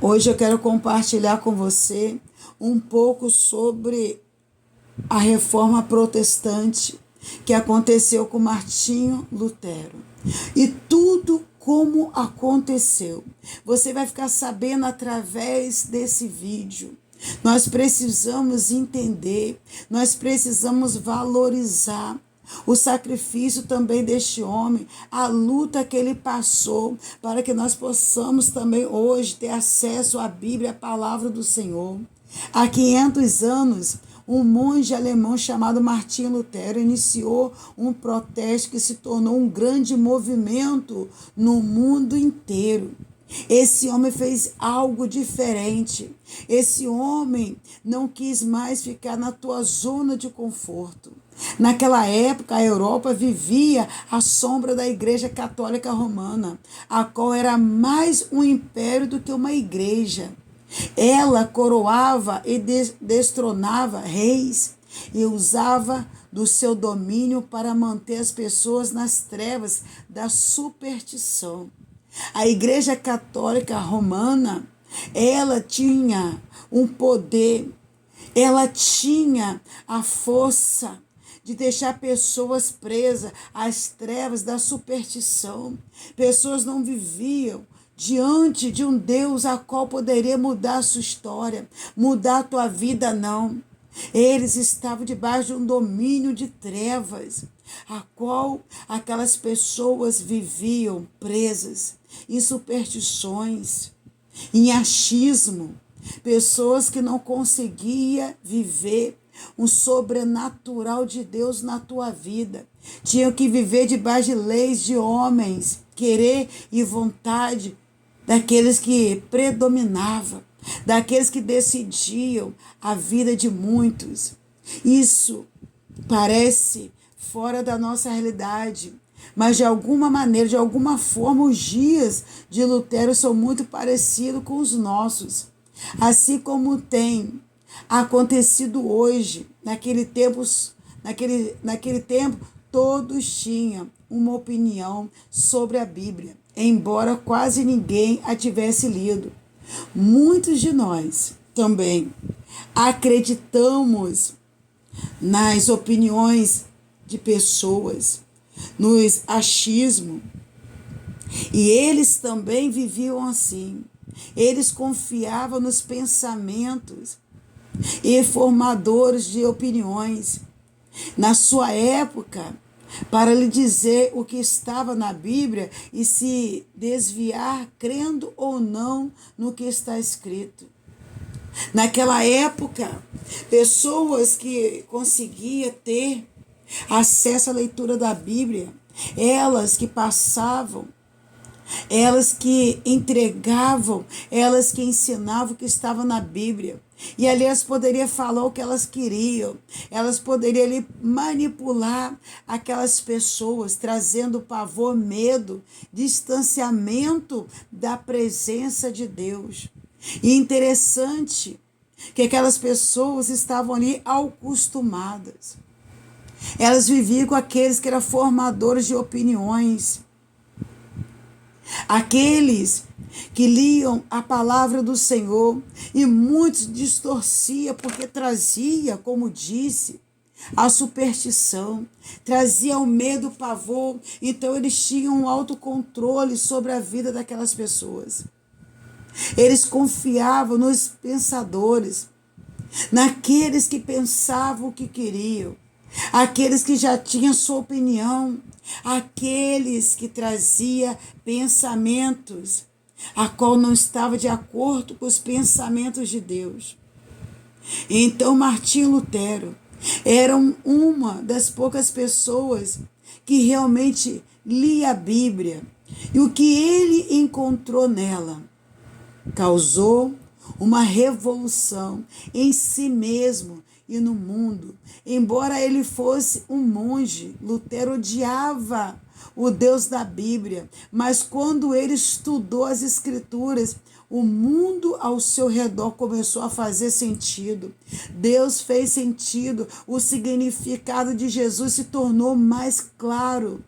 Hoje eu quero compartilhar com você um pouco sobre a reforma protestante que aconteceu com Martinho Lutero. E tudo como aconteceu. Você vai ficar sabendo através desse vídeo. Nós precisamos entender, nós precisamos valorizar o sacrifício também deste homem, a luta que ele passou, para que nós possamos também hoje ter acesso à Bíblia, a palavra do Senhor. Há 500 anos, um monge alemão chamado Martinho Lutero iniciou um protesto que se tornou um grande movimento no mundo inteiro. Esse homem fez algo diferente. Esse homem não quis mais ficar na tua zona de conforto. Naquela época, a Europa vivia à sombra da Igreja Católica Romana, a qual era mais um império do que uma igreja. Ela coroava e destronava reis e usava do seu domínio para manter as pessoas nas trevas da superstição. A Igreja Católica Romana, ela tinha um poder, ela tinha a força de deixar pessoas presas às trevas da superstição. Pessoas não viviam diante de um Deus a qual poderia mudar a sua história, mudar a tua vida, não. Eles estavam debaixo de um domínio de trevas, a qual aquelas pessoas viviam presas em superstições, em achismo, pessoas que não conseguiam viver um sobrenatural de Deus na tua vida. Tinham que viver debaixo de leis de homens, querer e vontade daqueles que predominavam, daqueles que decidiam a vida de muitos. Isso parece fora da nossa realidade, mas de alguma maneira, de alguma forma, os dias de Lutero são muito parecidos com os nossos. Assim como tem acontecido hoje, naquele tempo, todos tinham uma opinião sobre a Bíblia, embora quase ninguém a tivesse lido. Muitos de nós também acreditamos nas opiniões de pessoas, nos achismos, e eles também viviam assim. Eles confiavam nos pensamentos e formadores de opiniões. Na sua época, para lhe dizer o que estava na Bíblia e se desviar, crendo ou não no que está escrito. Naquela época, pessoas que conseguiam ter acesso à leitura da Bíblia, elas que passavam, elas que entregavam, elas que ensinavam o que estava na Bíblia. E ali elas poderiam falar o que elas queriam, elas poderiam ali manipular aquelas pessoas, trazendo pavor, medo, distanciamento da presença de Deus. E interessante que aquelas pessoas estavam ali acostumadas. Elas viviam com aqueles que eram formadores de opiniões, aqueles que liam a palavra do Senhor, e muitos distorciam porque trazia, como disse, a superstição, trazia o medo, o pavor. Então eles tinham um autocontrole sobre a vida daquelas pessoas. Eles confiavam nos pensadores, naqueles que pensavam o que queriam, aqueles que já tinham sua opinião, aqueles que traziam pensamentos a qual não estava de acordo com os pensamentos de Deus. Então Martinho Lutero era uma das poucas pessoas que realmente lia a Bíblia, e o que ele encontrou nela causou uma revolução em si mesmo e no mundo. Embora ele fosse um monge, Lutero odiava o Deus da Bíblia, mas quando ele estudou as Escrituras, o mundo ao seu redor começou a fazer sentido. Deus fez sentido, o significado de Jesus se tornou mais claro.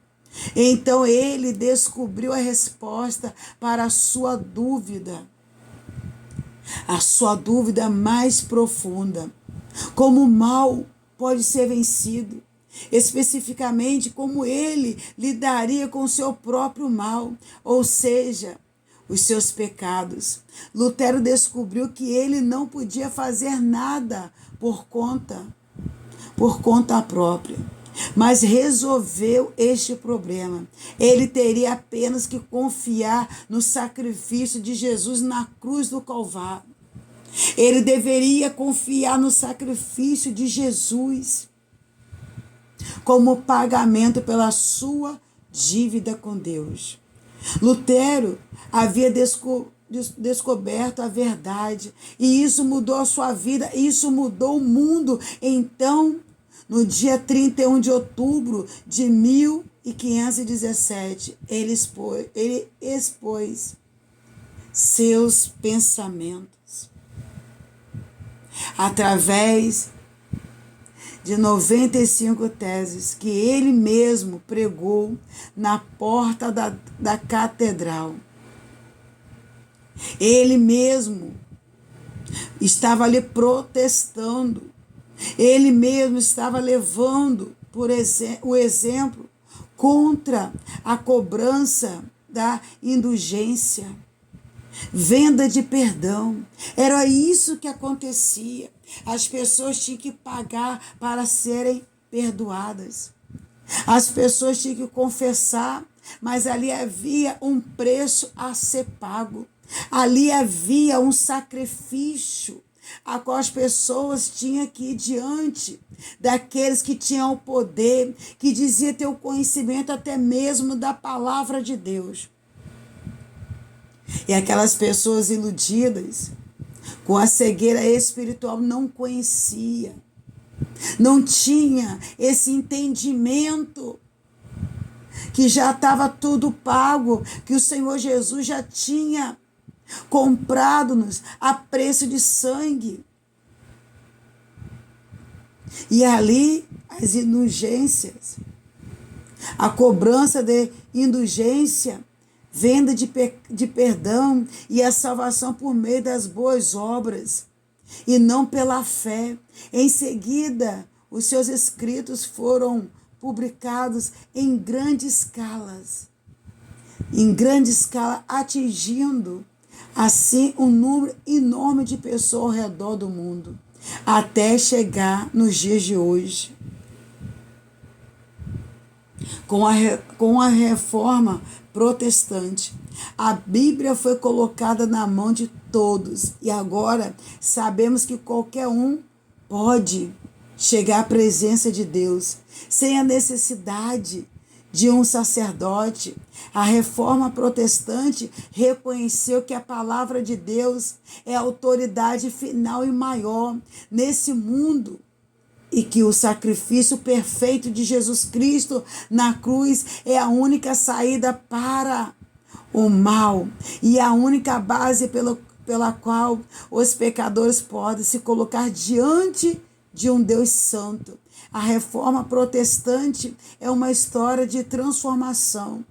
Então ele descobriu a resposta para a sua dúvida. a sua dúvida mais profunda. Como o mal pode ser vencido? Especificamente, como ele lidaria com o seu próprio mal, ou seja, os seus pecados. Lutero descobriu que ele não podia fazer nada por conta própria, mas resolveu este problema. Ele teria apenas que confiar no sacrifício de Jesus na cruz do Calvário. Ele deveria confiar no sacrifício de Jesus como pagamento pela sua dívida com Deus. Lutero havia descoberto a verdade e isso mudou a sua vida, isso mudou o mundo. Então, no dia 31 de outubro de 1517, ele expôs seus pensamentos através de 95 teses que ele mesmo pregou na porta da catedral. Ele mesmo estava ali protestando. Ele mesmo estava levando o exemplo contra a cobrança da indulgência, venda de perdão. Era isso que acontecia. As pessoas tinham que pagar para serem perdoadas. As pessoas tinham que confessar, mas ali havia um preço a ser pago. Ali havia um sacrifício a qual as pessoas tinham que ir diante daqueles que tinham o poder, que dizia ter o conhecimento até mesmo da palavra de Deus. E aquelas pessoas iludidas, com a cegueira espiritual, não conhecia, não tinha esse entendimento que já estava tudo pago, que o Senhor Jesus já tinha comprado-nos a preço de sangue. E ali as indulgências, a cobrança de indulgência, venda de perdão e a salvação por meio das boas obras e não pela fé. Em seguida, os seus escritos foram publicados em grande escala, atingindo assim um número enorme de pessoas ao redor do mundo, até chegar nos dias de hoje. Com a reforma protestante, a Bíblia foi colocada na mão de todos e agora sabemos que qualquer um pode chegar à presença de Deus sem a necessidade de um sacerdote. A reforma protestante reconheceu que a palavra de Deus é a autoridade final e maior nesse mundo e que o sacrifício perfeito de Jesus Cristo na cruz é a única saída para o mal e a única base pela qual os pecadores podem se colocar diante de um Deus santo. A reforma protestante é uma história de transformação.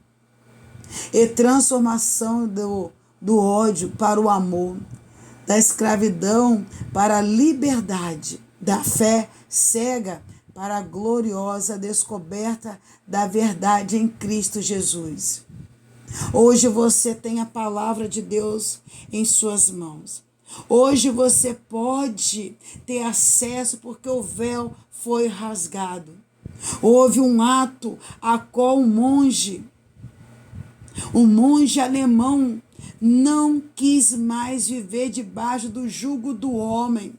E transformação do ódio para o amor, da escravidão para a liberdade, da fé cega para a gloriosa descoberta da verdade em Cristo Jesus. Hoje você tem a palavra de Deus em suas mãos. Hoje você pode ter acesso porque o véu foi rasgado. Houve um ato a qual um monge alemão não quis mais viver debaixo do jugo do homem.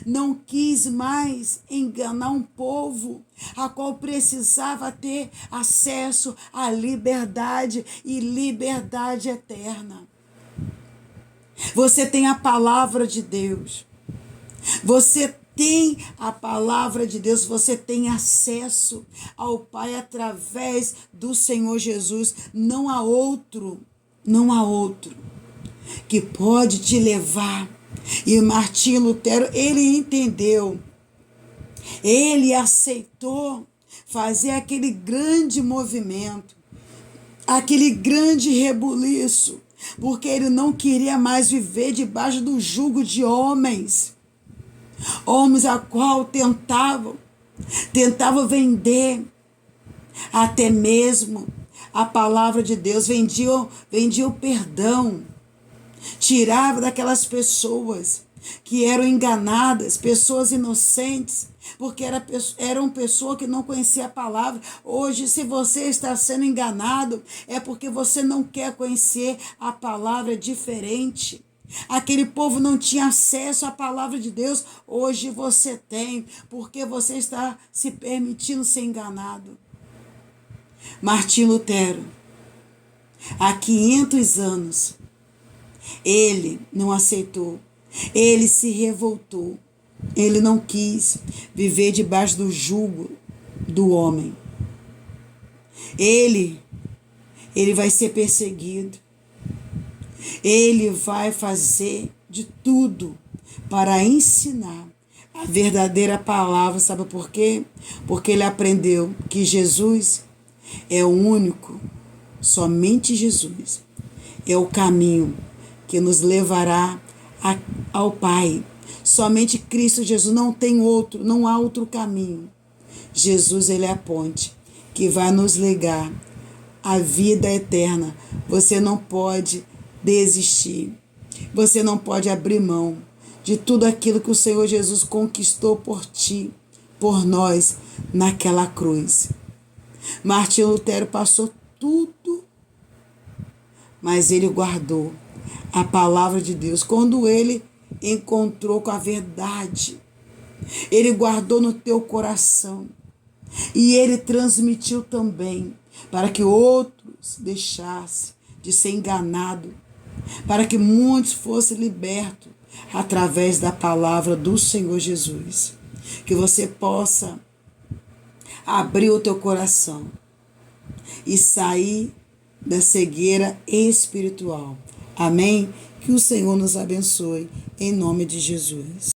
Não quis mais enganar um povo a qual precisava ter acesso à liberdade e liberdade eterna. Você tem a palavra de Deus. Você tem a palavra de Deus, você tem acesso ao Pai através do Senhor Jesus. Não há outro que pode te levar. E Martinho Lutero, ele entendeu, ele aceitou fazer aquele grande movimento, aquele grande rebuliço, porque ele não queria mais viver debaixo do jugo de homens. Homens a qual tentavam vender até mesmo a palavra de Deus, vendiam o perdão, tirava daquelas pessoas que eram enganadas, pessoas inocentes, porque eram pessoas que não conheciam a palavra. Hoje, se você está sendo enganado, é porque você não quer conhecer a palavra diferente. Aquele povo não tinha acesso à palavra de Deus, hoje você tem, porque você está se permitindo ser enganado. Martim Lutero, há 500 anos, ele não aceitou, ele se revoltou, ele não quis viver debaixo do jugo do homem. Ele vai ser perseguido, ele vai fazer de tudo para ensinar a verdadeira palavra. Sabe por quê? Porque ele aprendeu que Jesus é o único, somente Jesus é o caminho que nos levará ao Pai. Somente Cristo Jesus, não tem outro, não há outro caminho. Jesus, ele é a ponte que vai nos ligar à vida eterna. Você não pode desistir. Você não pode abrir mão de tudo aquilo que o Senhor Jesus conquistou por ti, por nós, naquela cruz. Martim Lutero passou tudo, mas ele guardou a palavra de Deus. Quando ele encontrou com a verdade, ele guardou no teu coração e ele transmitiu também para que outros deixassem de ser enganados, para que muitos fossem libertos através da palavra do Senhor Jesus. Que você possa abrir o teu coração e sair da cegueira espiritual. Amém? Que o Senhor nos abençoe, em nome de Jesus.